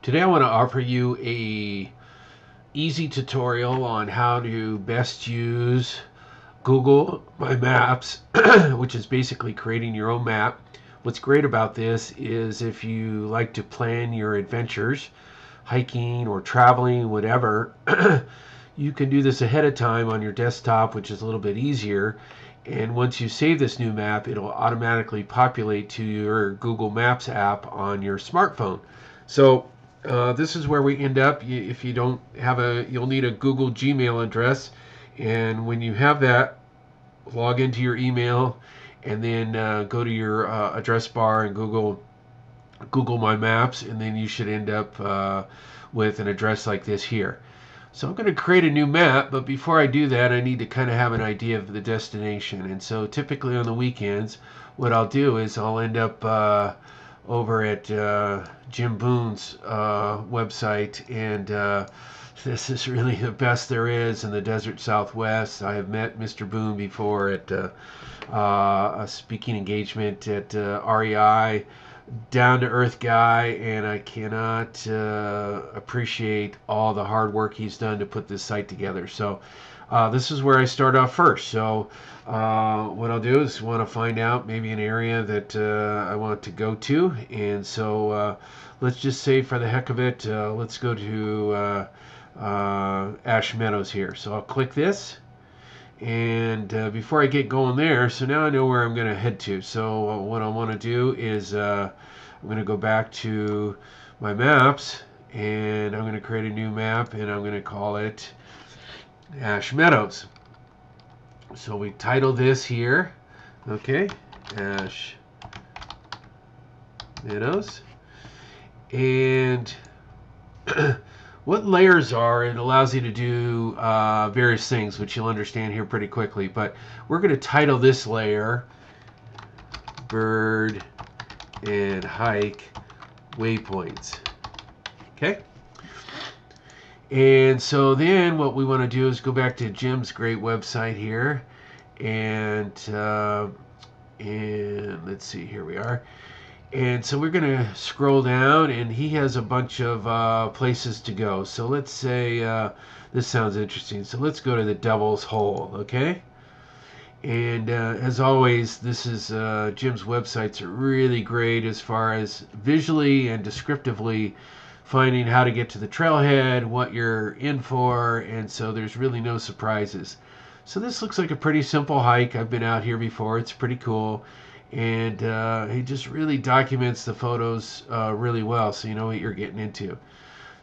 Today I want to offer you a easy tutorial on how to best use Google My Maps, which is basically creating your own map. What's great about this is if you like to plan your adventures, hiking or traveling, whatever, you can do this ahead of time on your desktop, which is a little bit easier. And once you save this new map, it'll automatically populate to your Google Maps app on your smartphone. So this is where we end up. If you don't have you'll need a Google Gmail address. And when you have that, log into your email and then go to your address bar and Google My Maps, and then you should end up with an address like this here. So I'm going to create a new map, but before I do that, I need to kind of have an idea of the destination. And so typically on the weekends, what I'll do is I'll end up over at Jim Boone's website, and this is really the best there is in the desert Southwest. I have met Mr. Boone before at a speaking engagement at REI. Down to earth guy, and I cannot appreciate all the hard work he's done to put this site together. So this is where I start off first. So what I'll do is want to find out maybe an area that I want to go to, and so let's just say for the heck of it, let's go to Ash Meadows here. So I'll click this. And before I get going there, so now I know where I'm going to head to. So what I want to do is I'm going to go back to my maps, and I'm going to create a new map, and I'm going to call it Ash Meadows. So we title this here, okay, Ash Meadows. And what layers are, it allows you to do various things, which you'll understand here pretty quickly. But we're going to title this layer Bird and Hike Waypoints. Okay? And so then what we want to do is go back to Jim's great website here. And let's see, here we are. And so we're going to scroll down, and he has a bunch of places to go. So let's say this sounds interesting. So let's go to the Devil's Hole, okay? And as always, this is Jim's websites are really great as far as visually and descriptively finding how to get to the trailhead, what you're in for, and so there's really no surprises. So this looks like a pretty simple hike. I've been out here before. It's pretty cool. And he just really documents the photos really well, so you know what you're getting into.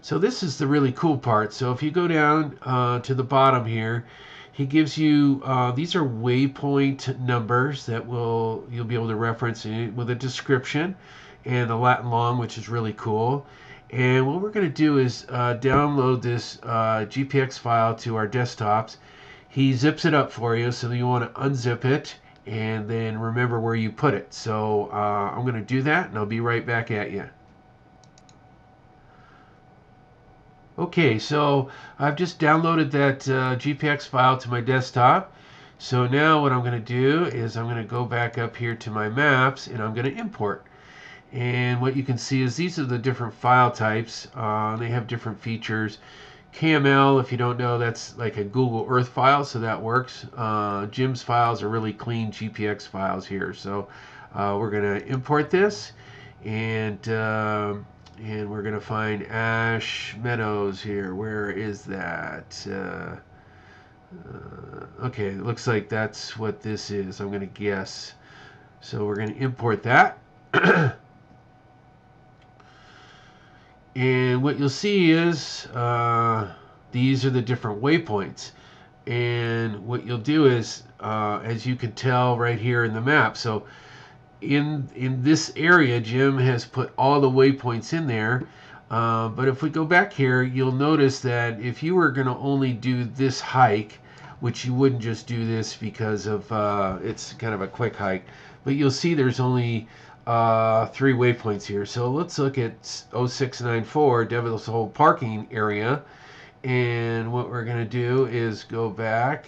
So this is the really cool part. So if you go down to the bottom here, he gives you these are waypoint numbers that you'll be able to reference with a description and the Latin long, which is really cool. And what we're going to do is download this GPX file to our desktops. He zips it up for you, so you want to unzip it and then remember where you put it. So I'm going to do that, and I'll be right back at you. Okay, so I've just downloaded that GPX file to my desktop. So now what I'm going to do is I'm going to go back up here to my maps, and I'm going to import. And what you can see is these are the different file types. They have different features. KML, if you don't know, that's like a Google Earth file, so that works. Jim's files are really clean GPX files here. So we're going to import this, and we're going to find Ash Meadows here. Where is that? Okay, it looks like that's what this is. I'm going to guess. So we're going to import that. And what you'll see is these are the different waypoints. And what you'll do is, as you can tell right here in the map, so in this area, Jim has put all the waypoints in there. But if we go back here, you'll notice that if you were going to only do this hike, which you wouldn't just do this because of it's kind of a quick hike, but you'll see there's only 3 waypoints here. So let's look at 0694 Devil's Hole parking area, and what we're going to do is go back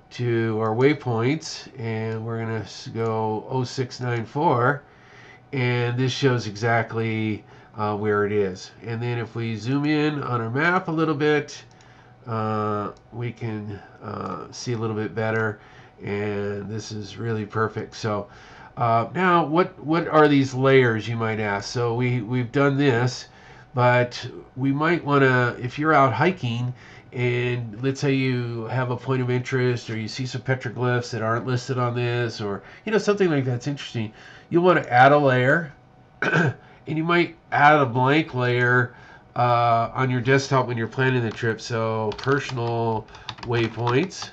to our waypoints, and we're going to go 0694, and this shows exactly where it is. And then if we zoom in on our map a little bit, we can see a little bit better, and this is really perfect. So now what are these layers, you might ask? So we've done this, but we might want to, if you're out hiking and let's say you have a point of interest or you see some petroglyphs that aren't listed on this, or something like that's interesting, you'll want to add a layer. And you might add a blank layer on your desktop when you're planning the trip. So personal waypoints,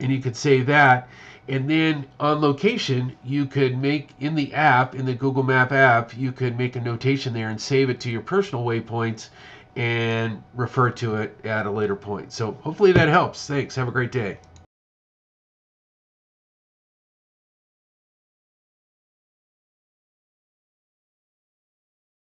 and you could save that. And then on location, you could make in the app, in the Google Map app, you could make a notation there and save it to your personal waypoints and refer to it at a later point. So hopefully that helps. Thanks. Have a great day.